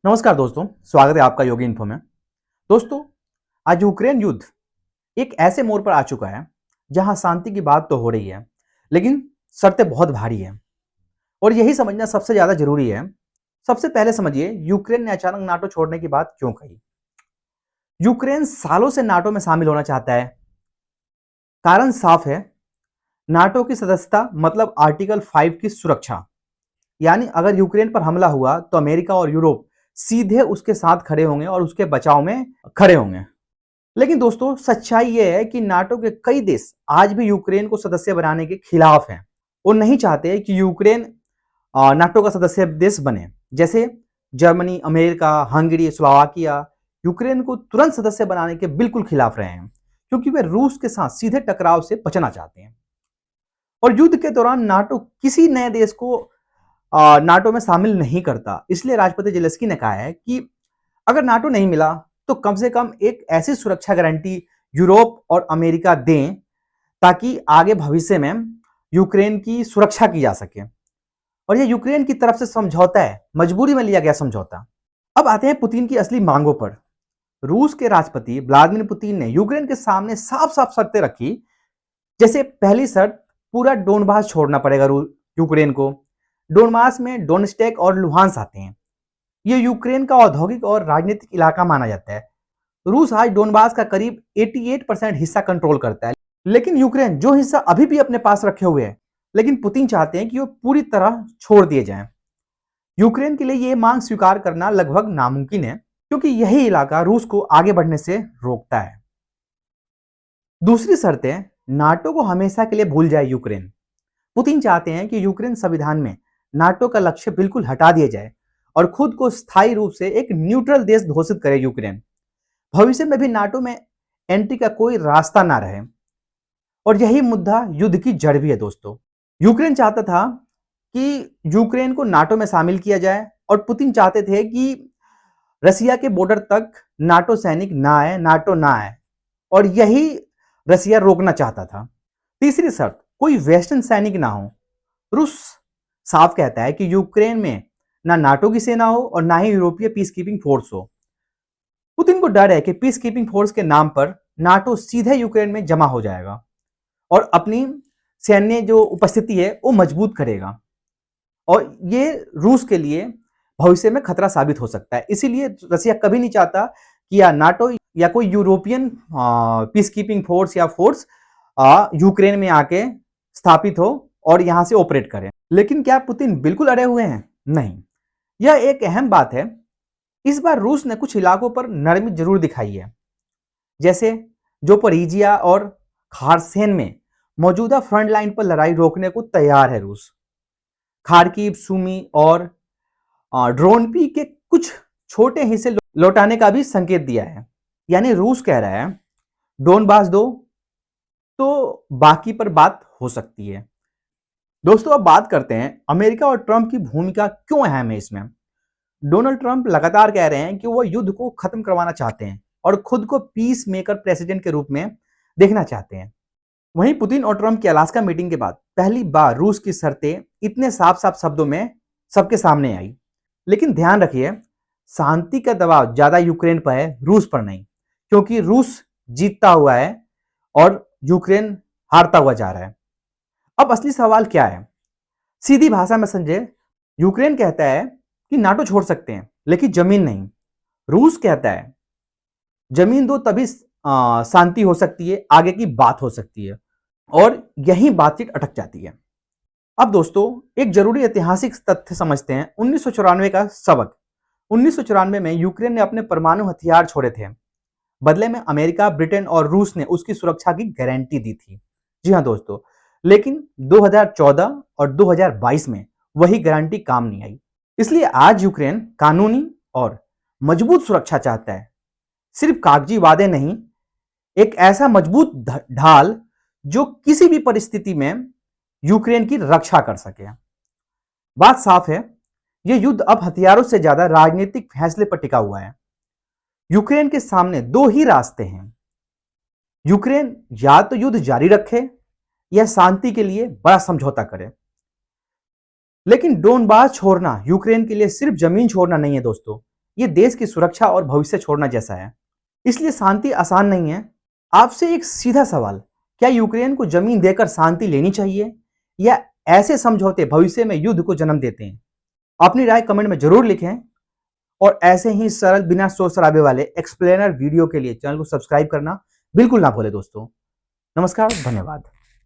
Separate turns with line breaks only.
नमस्कार दोस्तों, स्वागत है आपका योगी इन्फो में। दोस्तों, आज यूक्रेन युद्ध एक ऐसे मोड़ पर आ चुका है जहां शांति की बात तो हो रही है, लेकिन शर्तें बहुत भारी हैं और यही समझना सबसे ज्यादा जरूरी है। सबसे पहले समझिए, यूक्रेन ने अचानक नाटो छोड़ने की बात क्यों कही। यूक्रेन सालों से नाटो में शामिल होना चाहता है। कारण साफ है, नाटो की सदस्यता मतलब आर्टिकल 5 की सुरक्षा। यानी अगर यूक्रेन पर हमला हुआ तो अमेरिका और यूरोप सीधे उसके साथ खड़े होंगे और उसके बचाव में खड़े होंगे। लेकिन दोस्तों, सच्चाई यह है कि नाटो के कई देश आज भी यूक्रेन को सदस्य बनाने के खिलाफ हैं। वो नहीं चाहते कि यूक्रेन नाटो का सदस्य देश बने। जैसे Germany, America, Hungary, Slovakia Ukraine को तुरंत सदस्य बनाने के बिल्कुल खिलाफ रहे हैं, क्योंकि वे रूस के साथ सीधे टकराव से बचना चाहते हैं। और युद्ध के दौरान नाटो किसी नए देश को नाटो में शामिल नहीं करता। इसलिए राष्ट्रपति जेलेंस्की ने कहा है कि अगर नाटो नहीं मिला तो कम से कम एक ऐसी सुरक्षा गारंटी यूरोप और अमेरिका दें ताकि आगे भविष्य में यूक्रेन की सुरक्षा की जा सके। और यह यूक्रेन की तरफ से समझौता है, मजबूरी में लिया गया समझौता। अब आते हैं पुतिन की असली मांगों पर। रूस के राष्ट्रपति व्लादिमीर पुतिन ने यूक्रेन के सामने साफ साफ शर्तें रखी। जैसे पहली शर्त, पूरा डोनबास छोड़ना पड़ेगा यूक्रेन को। डोनबास में डोनेस्टेक और लुहांस आते हैं। ये यूक्रेन का औद्योगिक और राजनीतिक इलाका माना जाता है। रूस आज डोनबास का करीब 88% हिस्सा कंट्रोल करता है, लेकिन यूक्रेन जो हिस्सा अभी भी अपने पास रखे हुए है, लेकिन पुतिन चाहते हैं कि वो पूरी तरह छोड़ दिए जाएं। यूक्रेन के लिए ये मांग स्वीकार करना लगभग नामुमकिन है, क्योंकि यही इलाका रूस को आगे बढ़ने से रोकता है। दूसरी शर्त है, नाटो को हमेशा के लिए भूल जाए यूक्रेन। पुतिन चाहते हैं कि यूक्रेन संविधान में नाटो का लक्ष्य बिल्कुल हटा दिया जाए और खुद को स्थायी रूप से एक न्यूट्रल देश घोषित करे यूक्रेन। भविष्य में भी नाटो में एंट्री का कोई रास्ता ना रहे। और यही मुद्दा युद्ध की जड़ भी है दोस्तों। यूक्रेन चाहता था कि यूक्रेन को नाटो में शामिल किया जाए और पुतिन चाहते थे कि रसिया के बॉर्डर तक नाटो सैनिक ना आए, नाटो ना आए, और यही रसिया रोकना चाहता था। तीसरी शर्त, कोई वेस्टर्न सैनिक ना हो। रूस साफ कहता है कि यूक्रेन में ना नाटो की सेना हो और ना ही यूरोपीय पीस कीपिंग फोर्स हो। पुतिन को डर है कि पीस कीपिंग फोर्स के नाम पर नाटो सीधे यूक्रेन में जमा हो जाएगा और अपनी सैन्य जो उपस्थिति है वो मजबूत करेगा, और ये रूस के लिए भविष्य में खतरा साबित हो सकता है। इसीलिए रसिया कभी नहीं चाहता कि या नाटो या कोई यूरोपियन पीस कीपिंग फोर्स या फोर्स यूक्रेन में आके स्थापित हो और यहां से ऑपरेट करें। लेकिन क्या पुतिन बिल्कुल अड़े हुए हैं? नहीं, यह एक अहम बात है। इस बार रूस ने कुछ इलाकों पर नरमी जरूर दिखाई है। जैसे जोपोरिजिया और खारसेन में मौजूदा फ्रंट लाइन पर लड़ाई रोकने को तैयार है रूस। खार्किव, सुमी और ड्रोनपी के कुछ छोटे हिस्से लौटाने का भी संकेत दिया है। यानी रूस कह रहा है डोनबास दो, तो बाकी पर बात हो सकती है। दोस्तों, अब बात करते हैं अमेरिका और ट्रंप की भूमिका क्यों अहम है इसमें। डोनाल्ड ट्रंप लगातार कह रहे हैं कि वो युद्ध को खत्म करवाना चाहते हैं और खुद को पीस मेकर प्रेसिडेंट के रूप में देखना चाहते हैं। वहीं पुतिन और ट्रंप की अलास्का मीटिंग के बाद पहली बार रूस की शर्तें इतने साफ साफ शब्दों में सबके सामने आई। लेकिन ध्यान रखिए, शांति का दबाव ज्यादा यूक्रेन पर है, रूस पर नहीं, क्योंकि रूस जीतता हुआ है और यूक्रेन हारता हुआ जा रहा है। अब असली सवाल क्या है, सीधी भाषा में समझे। यूक्रेन कहता है कि नाटो छोड़ सकते हैं, लेकिन जमीन नहीं। रूस कहता है जमीन दो तभी शांति हो सकती है, आगे की बात हो सकती है, और यही बातचीत अटक जाती है। अब दोस्तों, एक जरूरी ऐतिहासिक तथ्य समझते हैं, 1994 का सबक। 1994 में यूक्रेन ने अपने परमाणु हथियार छोड़े थे। बदले में अमेरिका, ब्रिटेन और रूस ने उसकी सुरक्षा की गारंटी दी थी। जी हाँ दोस्तों, लेकिन 2014 और 2022 में वही गारंटी काम नहीं आई। इसलिए आज यूक्रेन कानूनी और मजबूत सुरक्षा चाहता है, सिर्फ कागजी वादे नहीं, एक ऐसा मजबूत ढाल जो किसी भी परिस्थिति में यूक्रेन की रक्षा कर सके। बात साफ है, यह युद्ध अब हथियारों से ज्यादा राजनीतिक फैसले पर टिका हुआ है। यूक्रेन के सामने दो ही रास्ते हैं। यूक्रेन या तो युद्ध जारी रखे या शांति के लिए बड़ा समझौता करे। लेकिन डोनबास छोड़ना यूक्रेन के लिए सिर्फ जमीन छोड़ना नहीं है दोस्तों, ये देश की सुरक्षा और भविष्य छोड़ना जैसा है। इसलिए शांति आसान नहीं है। आपसे एक सीधा सवाल, क्या यूक्रेन को जमीन देकर शांति लेनी चाहिए या ऐसे समझौते भविष्य में युद्ध को जन्म देते हैं? अपनी राय कमेंट में जरूर लिखें और ऐसे ही सरल बिना शोर शराबे वाले एक्सप्लेनर वीडियो के लिए चैनल को सब्सक्राइब करना बिल्कुल ना भूलें दोस्तों। नमस्कार, धन्यवाद।